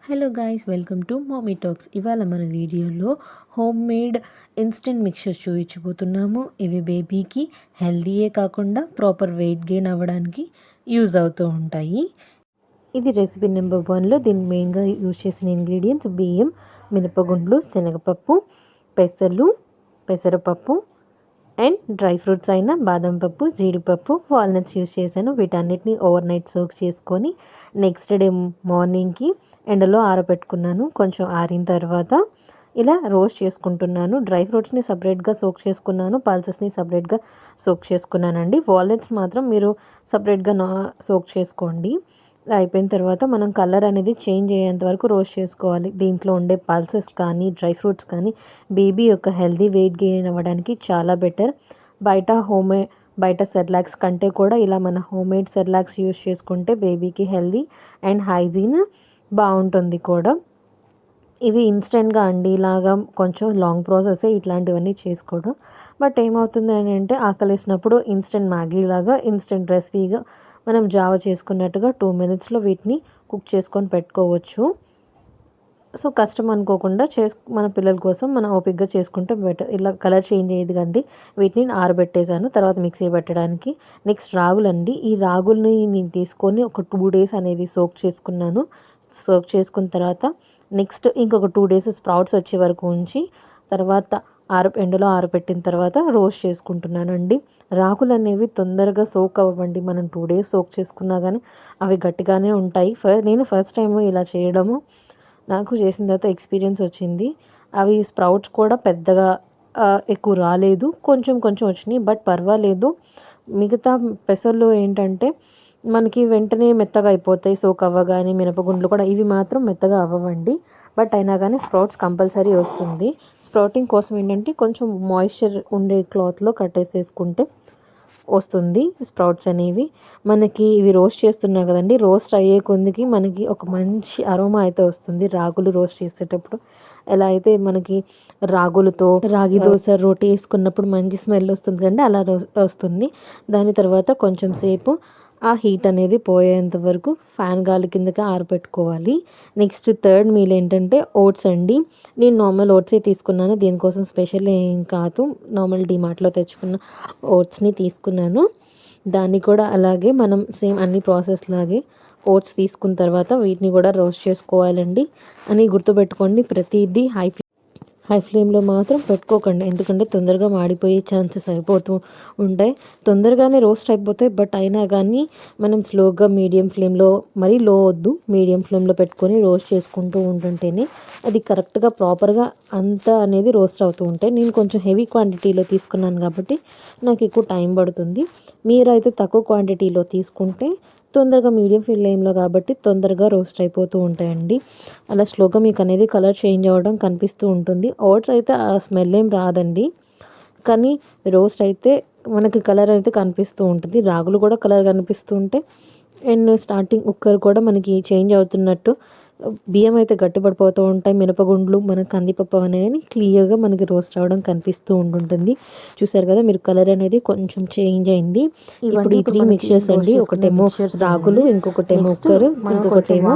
Hello guys, welcome to mummy talks. ఇవాళ మన వీడియోలో హోమ్ మేడ్ ఇన్స్టెంట్ మిక్చర్స్ చూపించబోతున్నాము. ఇవి బేబీకి హెల్దీయే కాకుండా ప్రాపర్ వెయిట్ గెయిన్ అవ్వడానికి యూజ్ అవుతూ ఉంటాయి. ఇది రెసిపీ నెంబర్ 1లో దీన్ని మెయిన్గా యూజ్ చేసిన ఇంగ్రీడియంట్స్ బియ్యం, మినపగుండ్లు, శనగపప్పు, పెసరపప్పు అండ్ డ్రై ఫ్రూట్స్ అయిన బాదం పప్పు, జీడిపప్పు, వాల్నట్స్ యూజ్ చేశాను. వీటన్నిటిని ఓవర్ నైట్ సోక్ చేసుకొని నెక్స్ట్ డే మార్నింగ్కి ఎండలో ఆరబెట్టుకున్నాను. కొంచెం ఆరిన తర్వాత ఇలా రోస్ట్ చేసుకుంటున్నాను. డ్రై ఫ్రూట్స్ని సపరేట్గా సోక్ చేసుకున్నాను, పల్సెస్ని సపరేట్గా సోక్ చేసుకున్నానండి. వాల్నట్స్ మాత్రం మీరు సపరేట్గా సోక్ చేసుకోండి. అయిపోయిన తర్వాత మనం కలర్ అనేది చేంజ్ అయ్యేంత వరకు రోస్ట్ చేసుకోవాలి. దీంట్లో ఉండే పల్సెస్ కానీ డ్రై ఫ్రూట్స్ కానీ బేబీ యొక్క హెల్దీ వెయిట్ గెయిన్ అవ్వడానికి చాలా బెటర్. బయట సెర్లాక్స్ కంటే కూడా ఇలా మన హోమ్మేడ్ సెర్లాక్స్ యూస్ చేసుకుంటే బేబీకి హెల్దీ అండ్ హైజీన్ బాగుంటుంది కూడా. ఇవి ఇన్స్టెంట్గా అండి, ఇలాగా కొంచెం లాంగ్ ప్రాసెస్ ఇట్లాంటివన్నీ చేసుకోవడం. బట్ ఏమవుతుంది అని అంటే ఆకలేసినప్పుడు ఇన్స్టెంట్ మ్యాగీ లాగా ఇన్స్టెంట్ రెసిపీగా మనం జావ చేసుకున్నట్టుగా 2 minutesలో వీటిని కుక్ చేసుకొని పెట్టుకోవచ్చు. సో కష్టం అనుకోకుండా మన పిల్లల కోసం మనం ఓపిక్గా చేసుకుంటే బెటర్. ఇలా కలర్ చేంజ్ అయ్యేది కండి. వీటిని ఆరబెట్టేశాను తర్వాత మిక్సీ పెట్టడానికి. నెక్స్ట్ రాగులండి. ఈ రాగుల్ని నేను తీసుకొని ఒక 2 days అనేది సోక్ చేసుకున్నాను. సోక్ చేసుకున్న తర్వాత నెక్స్ట్ ఇంకొక 2 days స్ప్రౌట్స్ వచ్చే వరకు ఉంచి తర్వాత ఎండలో ఆరబెట్టిన తర్వాత రోస్ట్ చేసుకుంటున్నానండి. రాగులు అనేవి తొందరగా సోక్ అవ్వండి. మనం 2 days సోక్ చేసుకున్నా కానీ అవి గట్టిగానే ఉంటాయి. నేను ఫస్ట్ టైం ఇలా చేయడము, నాకు చేసిన తర్వాత ఎక్స్పీరియన్స్ వచ్చింది. అవి స్ప్రౌట్స్ కూడా పెద్దగా ఎక్కువ రాలేదు, కొంచెం కొంచెం వచ్చినాయి. బట్ పర్వాలేదు. మిగతా పెసర్లు ఏంటంటే మనకి వెంటనే మెత్తగా అయిపోతాయి సోక్ అవ్వగానే. మినపగుండ్లు కూడా ఇవి మాత్రం మెత్తగా అవ్వవండి. బట్ అయినా కానీ స్ప్రౌట్స్ కంపల్సరీ వస్తుంది. స్ప్రౌటింగ్ కోసం ఏంటంటే కొంచెం మాయిశ్చర్ ఉండే క్లాత్లో కట్టేసేసుకుంటే వస్తుంది స్ప్రౌట్స్ అనేవి. మనకి ఇవి రోస్ట్ చేస్తున్నాం కదండి, రోస్ట్ అయ్యే కొద్దికి మనకి ఒక మంచి అరోమా అయితే వస్తుంది. రాగులు రోస్ట్ చేసేటప్పుడు ఎలా అయితే మనకి రాగులతో రాగి దోశ రోటీ వేసుకున్నప్పుడు మంచి స్మెల్ వస్తుంది కండి, అలా వస్తుంది. దాని తర్వాత కొంచెం సేపు ఆ హీట్ అనేది పోయేంత వరకు ఫ్యాన్ గాలి కిందకి ఆరబెట్టుకోవాలి. నెక్స్ట్ థర్డ్ మీల్ ఏంటంటే ఓట్స్ అండి. నేను నార్మల్ ఓట్సే తీసుకున్నాను, దీనికోసం స్పెషల్ ఏం కాదు. నార్మల్ డిమార్ట్లో తెచ్చుకున్న ఓట్స్ని తీసుకున్నాను. దాన్ని కూడా అలాగే మనం సేమ్ అన్ని ప్రాసెస్ లాగే ఓట్స్ తీసుకున్న తర్వాత వీటిని కూడా రోస్ట్ చేసుకోవాలండి అని గుర్తుపెట్టుకోండి. ప్రతిదీ హై ఫ్లేమ్లో మాత్రం పెట్టుకోకండి, ఎందుకంటే తొందరగా మాడిపోయే ఛాన్సెస్ అయిపోతూ ఉంటాయి. తొందరగానే రోస్ట్ అయిపోతాయి. బట్ అయినా కానీ మనం స్లోగా మీడియం ఫ్లేమ్లో, మరీ లో వద్దు, మీడియం ఫ్లేమ్లో పెట్టుకొని రోస్ట్ చేసుకుంటూ ఉంటుంటేనే అది కరెక్ట్గా ప్రాపర్గా అంతా అనేది రోస్ట్ అవుతూ ఉంటాయి. నేను కొంచెం హెవీ క్వాంటిటీలో తీసుకున్నాను కాబట్టి నాకు ఎక్కువ టైం పడుతుంది. మీరైతే తక్కువ క్వాంటిటీలో తీసుకుంటే తొందరగా మీడియం ఫ్లేమ్లో కాబట్టి తొందరగా రోస్ట్ అయిపోతూ ఉంటాయండి. అలా స్లోగా మీకు అనేది కలర్ చేంజ్ అవ్వడం కనిపిస్తూ ఉంటుంది. ఓట్స్ అయితే ఆ స్మెల్ ఏం రాదండి, కానీ రోస్ట్ అయితే మనకి కలర్ అయితే కనిపిస్తూ ఉంటుంది. రాగులు కూడా కలర్ కనిపిస్తూ ఉంటాయి. అండ్ స్టార్టింగ్ కుక్కర్ కూడా మనకి చేంజ్ అవుతున్నట్టు బియ్యం అయితే గట్టిపడిపోతూ ఉంటాయి. మినపగుండ్లు, మన కందిపప్పు అనేది క్లియర్గా మనకి రోస్ట్ అవ్వడం కనిపిస్తూ ఉంటుంది. చూసారు కదా, మీరు కలర్ అనేది కొంచెం చేంజ్ అయింది. ఇప్పుడు ఈ 3 మిక్చర్స్ అండి. ఒకటేమో రాగులు, ఇంకొకటేమో కుక్కర్, ఇంకొకటేమో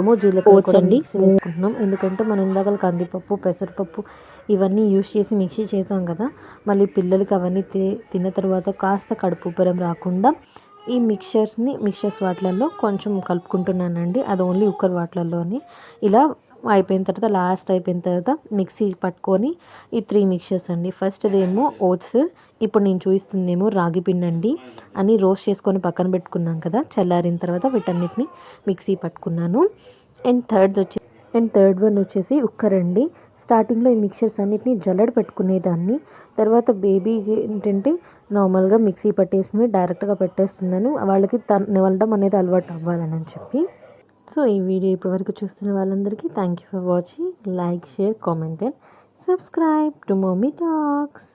ఓట్స్ అండి వేసుకుంటున్నాం. ఎందుకంటే మనం ఇందాక కందిపప్పు, పెసరపప్పు ఇవన్నీ యూస్ చేసి మిక్సీ చేసాం కదా, మళ్ళీ పిల్లలకి అవన్నీ తిన్న తర్వాత కాస్త కడుపు ఉబ్బరం రాకుండా ఈ మిక్చర్స్ వాటిలలో కొంచెం కలుపుకుంటున్నానండి. అది ఓన్లీ కుక్కర్ వాటిలలోనే. ఇలా అయిపోయిన తర్వాత లాస్ట్ అయిపోయిన తర్వాత మిక్సీ పట్టుకొని ఈ 3 మిక్చర్స్ అండి. ఫస్ట్దేమో ఓట్స్, ఇప్పుడు నేను చూపిస్తుందేమో రాగి పిండి అండి. అని రోస్ట్ చేసుకొని పక్కన పెట్టుకున్నాం కదా, చల్లారిన తర్వాత వీటన్నిటిని మిక్సీ పట్టుకున్నాను. అండ్ థర్డ్ వన్ వచ్చేసి కుక్కర్ అండి. స్టార్టింగ్లో ఈ మిక్చర్స్ అన్నిటిని జల్లెడ పెట్టుకునేదాన్ని. తర్వాత బేబీకి ఏంటంటే నార్మల్గా మిక్సీ పట్టేసినవి డైరెక్ట్గా పెట్టేస్తున్నాను, వాళ్ళకి నవలడం అనేది అలవాటు అవ్వాలని చెప్పి. సో ఈ వీడియో ఇప్పటివరకు చూస్తున్న వాళ్ళందరికీ thank you for watching. Like, share, comment and subscribe to mummy talks.